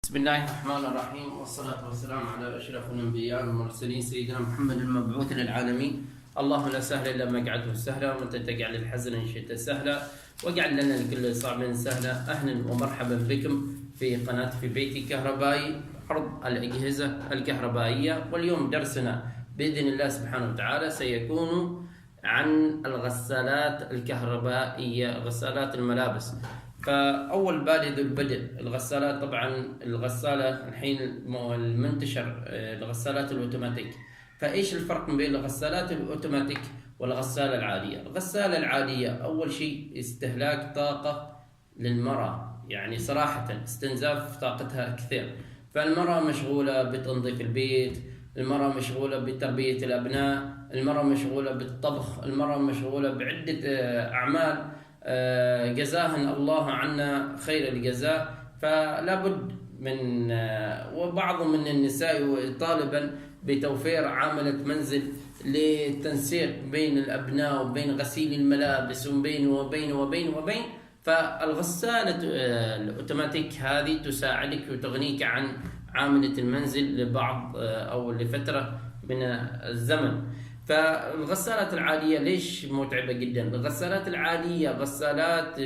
بسم الله الرحمن الرحيم، والصلاة والسلام على أشرف الأنبياء والمرسلين سيدنا محمد المبعوث للعالمين. اللهم لا سهل إلا ما جعلته سهلا، وأنت تجعل الحزن إن شئت سهلا، واجعل لنا لكل صعب سهلا. أهلا ومرحبا بكم في قناة في بيتي كهربائي، عرض الأجهزة الكهربائية. واليوم درسنا بإذن الله سبحانه وتعالى سيكون عن الغسالات الكهربائية، غسالات الملابس. فأول بادئ البدء الغسالات، طبعا الغسالة الحين المنتشر الغسالات الأوتوماتيك. فإيش الفرق بين الغسالات الأوتوماتيك والغسالة العادية؟ الغسالة العادية أول شيء استهلاك طاقة للمرأة، يعني صراحة استنزاف طاقتها كثير. فالمرأة مشغولة بتنظيف البيت، المرأة مشغولة بتربية الأبناء، المرأة مشغولة بالطبخ، المرأة مشغولة بعدة أعمال جزاهن الله عنا خير الجزاء. فلا بد من وبعض من النساء طالبا بتوفير عاملة منزل للتنسيق بين الأبناء وبين غسيل الملابس وبين. فالغسالة الأوتوماتيك هذه تساعدك وتغنيك عن عاملة المنزل لبعض أو لفترة من الزمن. فالغسالات العادية ليش متعبة جدا؟ الغسالات العادية غسالات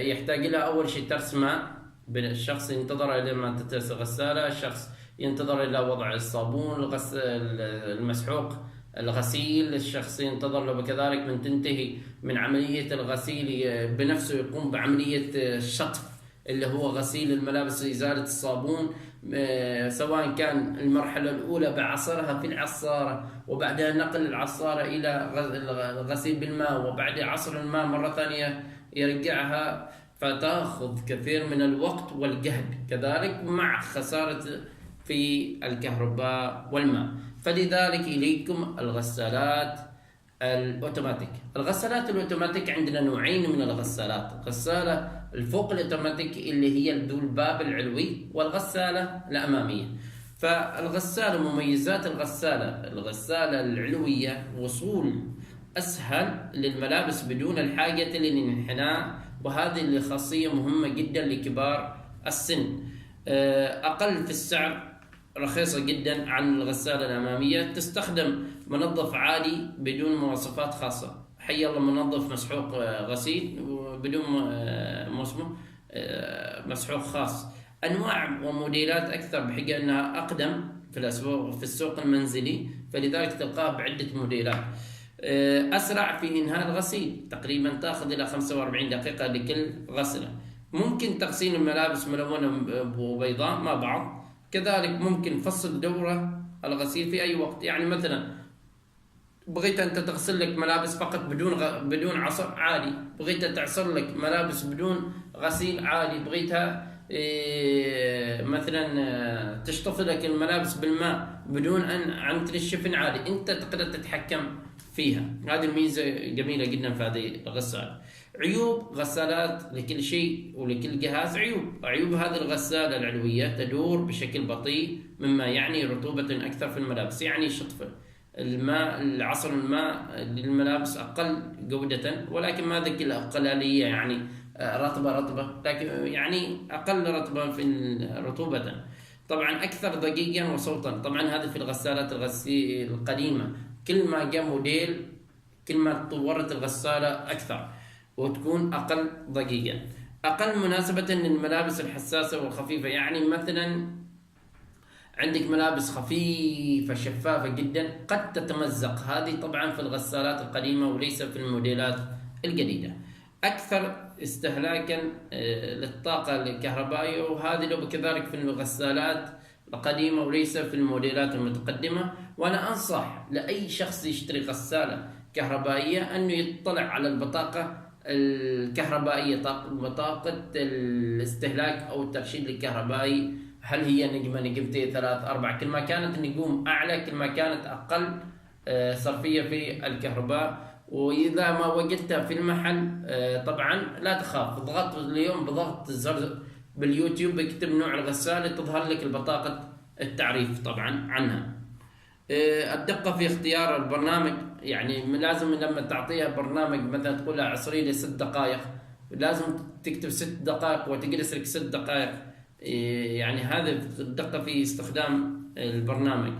يحتاج لها أول شيء ترس ماء. الشخص ينتظر إلى ما تترس الغسالة، الشخص ينتظر إلى وضع الصابون المسحوق الغسيل، الشخص ينتظر له كذلك من تنتهي من عملية الغسيل بنفسه يقوم بعملية الشطف اللي هو غسيل الملابس، إزالة الصابون، سواء كان المرحلة الأولى بعصرها في العصارة، وبعدها نقل العصارة إلى الغسيل بالماء، وبعد عصر الماء مرة ثانية يرجعها، فتأخذ كثير من الوقت والجهد، كذلك مع خسارة في الكهرباء والماء. فلذلك إليكم الغسالات الأوتوماتيك. الغسالات الأوتوماتيك عندنا نوعين من الغسالات: غسالة الفوق الأوتوماتيك اللي هي ذو الباب العلوي، والغسالة الأمامية. فالغسالة مميزات الغسالة العلوية: وصول أسهل للملابس بدون الحاجة للانحناء، وهذه اللي خاصية مهمة جدا لكبار السن. أقل في السعر، رخيصة جدا عن الغسالة الأمامية، تستخدم منظف عادي بدون مواصفات خاصة. حي الله منظف مسحوق غسيل بدون مسحوق خاص. أنواع وموديلات أكثر، بحيث أنها أقدم في السوق المنزلي، فلذلك تلقاها بعدة موديلات. أسرع في إنهاء الغسيل، تقريبا تأخذ إلى 45 دقيقة لكل غسلة. ممكن تغسيل الملابس ملونة وبيضاء مع بعض، كذلك ممكن فصل دورة الغسيل في أي وقت. يعني مثلا بغيت أنت تغسل لك ملابس فقط بدون عصر عادي، بغيت تعصر لك ملابس بدون غسيل عادي، بغيتها مثلا تشطف لك الملابس بالماء بدون أن تنشفن عادي، أنت تقدر تتحكم فيها. هذه الميزة جميلة جدا في هذه الغسالة. عيوب غسالات لكل شيء ولكل جهاز عيوب هذه الغسالة العلوية: تدور بشكل بطيء، مما يعني رطوبة أكثر في الملابس، يعني شطف الماء، عصر الماء للملابس أقل جودة، ولكن ما ذيك الأقلالية، يعني رطبة، لكن يعني أقل رطبة في رطوبة. طبعا أكثر ضجيجا وصوتا. طبعا هذه في الغسالات القديمة، كل ما جاء موديل كل ما تطورت الغسالة أكثر وتكون أقل ضجيجا، أقل مناسبة للملابس الحساسة والخفيفة. يعني مثلا عندك ملابس خفيفة شفافة جدا قد تتمزق، هذه طبعا في الغسالات القديمة وليس في الموديلات الجديدة. أكثر استهلاكا للطاقة الكهربائية، وهذه لو كذلك في الغسالات القديمة وليس في الموديلات المتقدمة. وأنا أنصح لأي شخص يشتري غسالة كهربائية أنه يطلع على البطاقة الكهربائية، بطاقة الاستهلاك أو الترشيد الكهربائي، هل هي نجمة، نجمتين، 3، 4، كل ما كانت النجوم أعلى كل ما كانت أقل صرفية في الكهرباء. وإذا ما وجدتها في المحل طبعا لا تخاف، ضغط اليوم بضغط زر باليوتيوب اكتب نوع الغسالة تظهر لك البطاقة التعريف طبعا عنها. الدقة في اختيار البرنامج، يعني لازم لما تعطيها برنامج مثلا تقول لها عصري لي 6 دقائق، لازم تكتب 6 دقائق وتجلس لك 6 دقائق يعني هذه الدقة في استخدام البرنامج.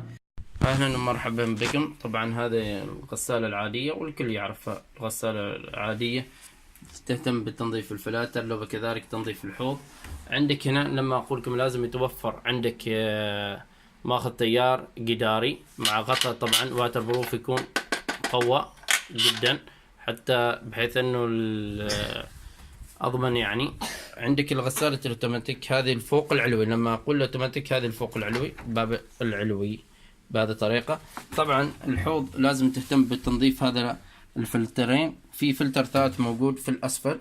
أهلا ومرحبا بكم. طبعا هذه الغسالة العادية والكل يعرفها، الغسالة العادية تهتم بتنظيف الفلاتر، لو كذلك تنظيف الحوض. عندك هنا لما أقول لكم لازم يتوفر عندك ماخذ تيار جداري مع غطاء طبعا واتر بروف يكون قوي جدا، حتى بحيث انه اضمن. يعني عندك الغسالة الاوتوماتيك هذه الفوق العلوي، لما اقول الاوتوماتيك هذه الفوق العلوي، باب العلوي بهذه الطريقة. طبعا الحوض لازم تهتم بتنظيف هذا الفلترين، في فلتر ثالث موجود في الاسفل.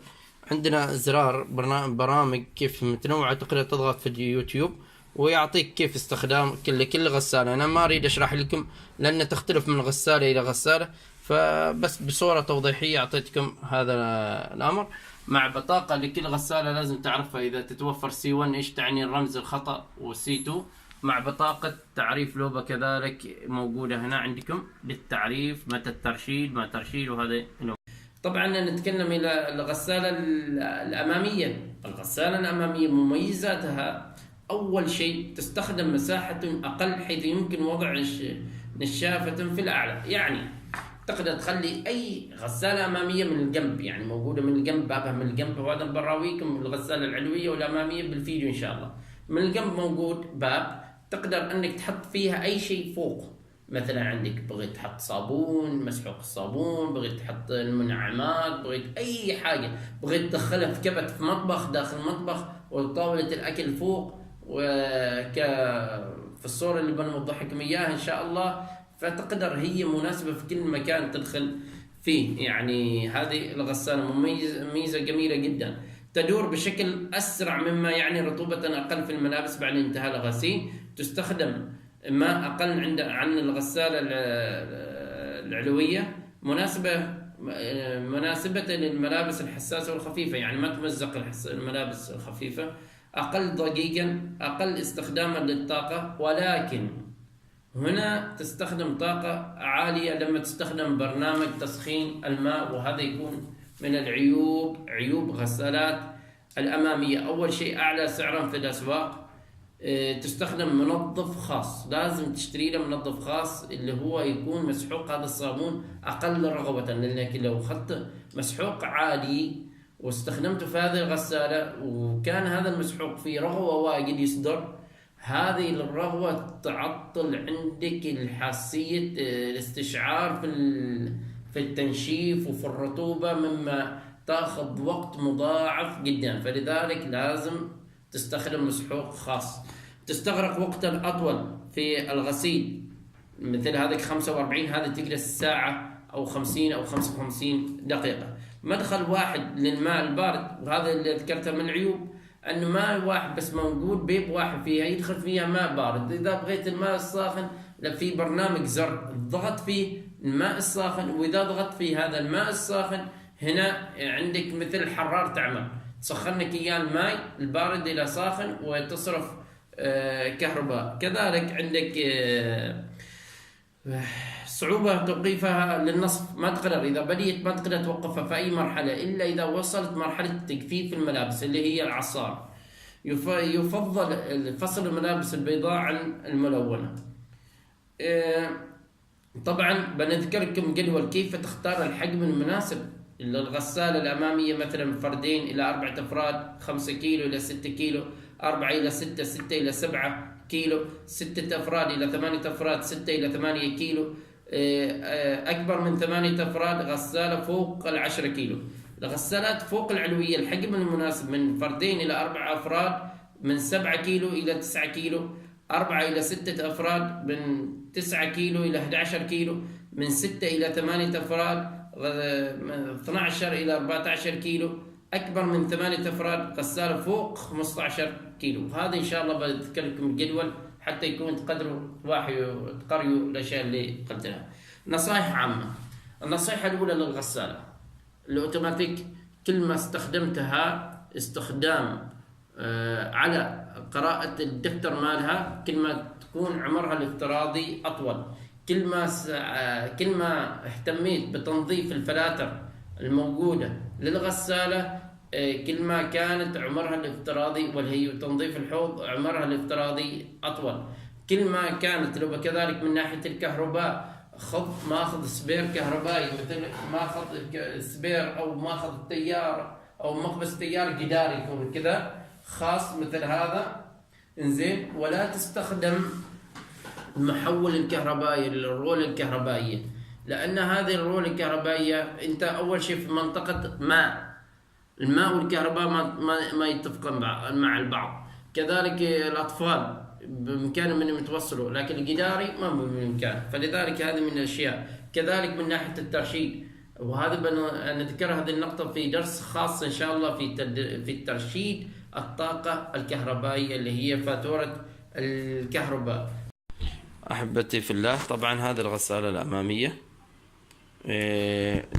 عندنا زرار برامج كيف متنوعة، تقدر تضغط في اليوتيوب ويعطيك كيف استخدام لكل غسالة. أنا ما أريد أشرح لكم لأن تختلف من غسالة إلى غسالة، فبس بصورة توضيحية أعطيتكم هذا الأمر. مع بطاقة لكل غسالة لازم تعرفها، إذا تتوفر C1 إيش تعني الرمز الخطأ، وC2 مع بطاقة تعريف لوبة كذلك موجودة هنا عندكم للتعريف، متى الترشيد ما ترشيد. وهذا طبعا نتكلم إلى الغسالة الأمامية. الغسالة الأمامية مميزاتها أول شيء تستخدم مساحة أقل، حيث يمكن وضع نشافة في الأعلى. يعني تقدر تخلي أي غسالة أمامية من الجنب، يعني موجودة من الجنب، بابها من الجنب. وهذا براويكم الغسالة العلوية والأمامية بالفيديو إن شاء الله. من الجنب موجود باب، تقدر أنك تحط فيها أي شيء فوق. مثلا عندك بغيت تحط صابون، مسحوق الصابون، بغيت تحط المنعمات، بغيت أي حاجة، بغيت تدخلها في كبت في مطبخ، داخل المطبخ، وطاولة الأكل فوق، في الصورة اللي بنوضح لكم إياها إن شاء الله. فتقدر هي مناسبة في كل مكان تدخل فيه. يعني هذه الغسالة ميزة جميلة جدا، تدور بشكل أسرع مما يعني رطوبة أقل في الملابس بعد انتهاء الغسيل. تستخدم ما أقل عن الغسالة العلوية، مناسبة للملابس الحساسة والخفيفة، يعني ما تمزق الملابس الخفيفة، أقل ضجيجا، أقل استخداما للطاقة. ولكن هنا تستخدم طاقة عالية لما تستخدم برنامج تسخين الماء، وهذا يكون من عيوب غسالات الأمامية. أول شيء أعلى سعرا في الأسواق. تستخدم منظف خاص، لازم تشتري له منظف خاص اللي هو يكون مسحوق هذا الصابون أقل رغوة، لأنك لو أخذت مسحوق عادي واستخدمته في هذه الغسالة وكان هذا المسحوق فيه رغوة واجد يصدر، هذه الرغوة تعطل عندك الحاسية الاستشعار في التنشيف وفي الرطوبة، مما تاخذ وقت مضاعف جدا. فلذلك لازم تستخدم مسحوق خاص. تستغرق وقتا أطول في الغسيل، مثل هذه 45، هذه تجلس ساعة أو 50 أو 55 دقيقة. مدخل واحد للماء البارد، وهذا اللي ذكرته من العيوب، أنه ماء واحد بس موجود، بيب واحد فيها يدخل فيها ماء بارد. إذا بغيت الماء الساخن في برنامج زر ضغط فيه الماء الساخن، وإذا ضغط فيه هذا الماء الساخن هنا عندك مثل الحرار تعمل، تسخنك إياه الماء البارد إلى ساخن وتصرف كهرباء. كذلك عندك صعوبة توقيفها للنصف، ما تقدر إذا بديت ما تقدر توقفها في أي مرحلة إلا إذا وصلت مرحلة تجفيف الملابس اللي هي العصار. يفضل فصل الملابس البيضاء عن الملونة. طبعا بنذكركم جدول كيف تختار الحجم المناسب للغسالة الأمامية، مثلا فردين إلى 4 أفراد 5 كيلو إلى 6 كيلو، 4 إلى 6 6 إلى 7 كيلو، 6 أفراد إلى 8 أفراد 6 إلى 8 كيلو، أكبر من 8 أفراد غسالة فوق 10 كيلو. الغسالات فوق العلوية الحجم المناسب من فردين إلى 4 أفراد من 7 كيلو إلى 9 كيلو، 4 إلى 6 أفراد من 9 كيلو إلى 11 كيلو، من 6 إلى 8 أفراد 12 إلى 14 كيلو، أكبر من 8 أفراد غسالة فوق 15 كيلو. هذا إن شاء الله بذكر لكم الجدول حتى يكون تقدروا تقريوا الأشياء اللي قلت لها. نصائح عامة. النصيحة الأولى للغسالة الأوتوماتيك، كل ما استخدمتها استخدام على قراءة الدفتر مالها، كل ما تكون عمرها الافتراضي أطول. كل ما اهتميت بتنظيف الفلاتر الموجودة للغسالة، كل ما كانت عمرها الافتراضي والهي وتنظيف الحوض عمرها الافتراضي أطول، كل ما كانت لو كذلك من ناحية الكهرباء ماخذ سبير كهربائي، مثل ماخذ سبير أو ماخذ التيار أو مقبس تيار جداري يكون كذا خاص مثل هذا، انزين. ولا تستخدم المحول الكهربائي الرول الكهربائية، لأن هذه الرول الكهربائية أنت أول شيء في منطقة الماء والكهرباء ما يتفقون مع البعض. كذلك الأطفال بإمكانهم أنهم يتوصلوا، لكن الجداري ما بإمكانه، فلذلك هذه من الأشياء. كذلك من ناحية الترشيد، وهذا نذكر هذه النقطة في درس خاص إن شاء الله في الترشيد الطاقة الكهربائية اللي هي فاتورة الكهرباء. أحبتي في الله، طبعا هذه الغسالة الأمامية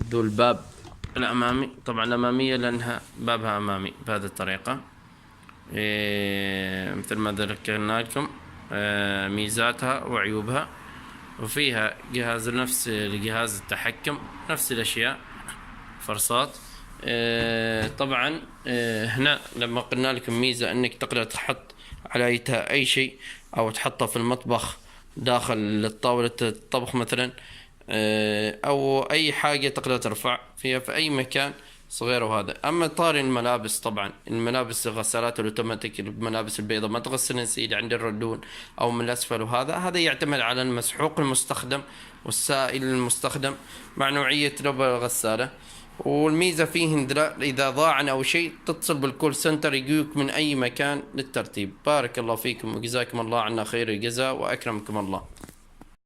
ذو الباب الأمامي، طبعا الأمامية لأنها بابها أمامي بهذه الطريقة، مثل ما ذكرنا لكم ميزاتها وعيوبها. وفيها جهاز نفس جهاز التحكم، نفس الأشياء، فرصات. طبعا هنا لما قلنا لكم ميزة أنك تقدر تحط عليها أي شيء أو تحطه في المطبخ داخل طاولة الطبخ مثلا، أو أي حاجة تقدر ترفع فيها في أي مكان صغير. وهذا أما طاري الملابس، طبعا الملابس الغسالات الأوتوماتيك، الملابس البيضاء ما تغسل نسيج عند الردون أو من الأسفل، وهذا يعتمد على المسحوق المستخدم والسائل المستخدم مع نوعية لوب الغسالة. والميزة فيه إذا ضاع أو شيء تتصل بالكول سنتر يجيك من أي مكان للترتيب. بارك الله فيكم وجزاكم الله عنا خير الجزاء وأكرمكم الله.